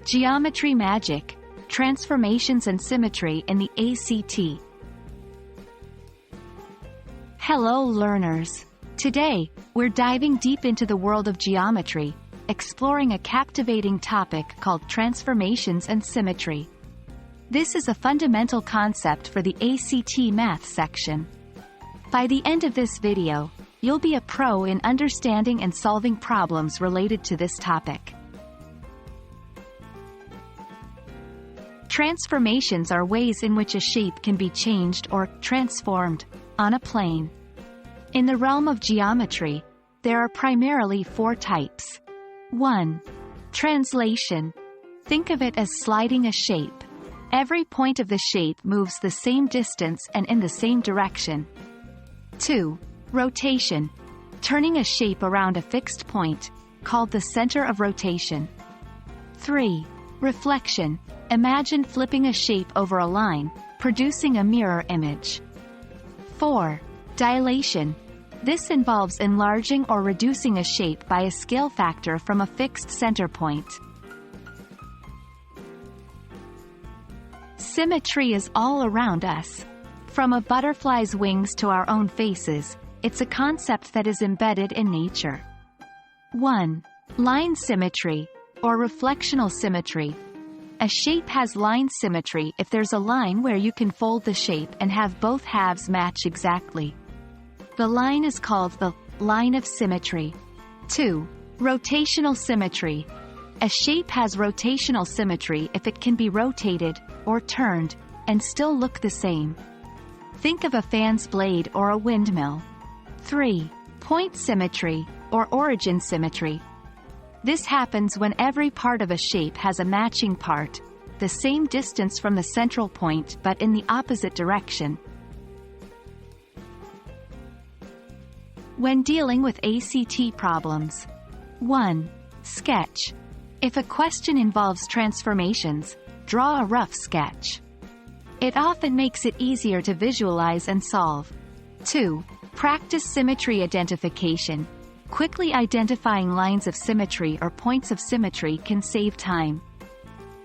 Geometry Magic, Transformations and Symmetry in the ACT. Hello learners! Today, we're diving deep into the world of geometry, exploring a captivating topic called Transformations and Symmetry. This is a fundamental concept for the ACT Math section. By the end of this video, you'll be a pro in understanding and solving problems related to this topic. Transformations are ways in which a shape can be changed or transformed on a plane. In the realm of geometry, there are primarily four types. 1. Translation. Think of it as sliding a shape. Every point of the shape moves the same distance and in the same direction. 2. Rotation. Turning a shape around a fixed point, called the center of rotation. 3. Reflection. Imagine flipping a shape over a line, producing a mirror image. 4. Dilation. This involves enlarging or reducing a shape by a scale factor from a fixed center point. Symmetry is all around us. From a butterfly's wings to our own faces, it's a concept that is embedded in nature. 1. Line symmetry, or reflectional symmetry. A shape has line symmetry if there's a line where you can fold the shape and have both halves match exactly. The line is called the line of symmetry. 2. Rotational symmetry. A shape has rotational symmetry if it can be rotated, or turned, and still look the same. Think of a fan's blade or a windmill. 3. Point symmetry, or origin symmetry. This happens when every part of a shape has a matching part, the same distance from the central point but in the opposite direction. When dealing with ACT problems. 1. Sketch. If a question involves transformations, draw a rough sketch. It often makes it easier to visualize and solve. 2. Practice symmetry identification. Quickly identifying lines of symmetry or points of symmetry can save time.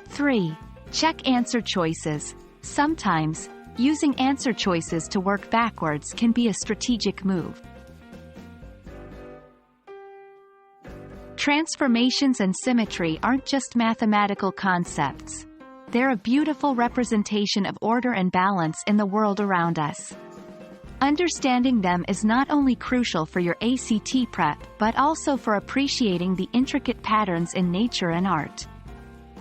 3. Check answer choices. Sometimes, using answer choices to work backwards can be a strategic move. Transformations and symmetry aren't just mathematical concepts. They're a beautiful representation of order and balance in the world around us. Understanding them is not only crucial for your ACT prep but also for appreciating the intricate patterns in nature and art.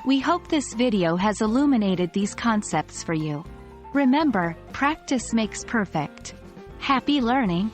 We hope this video has illuminated these concepts for you. Remember, practice makes perfect. Happy learning!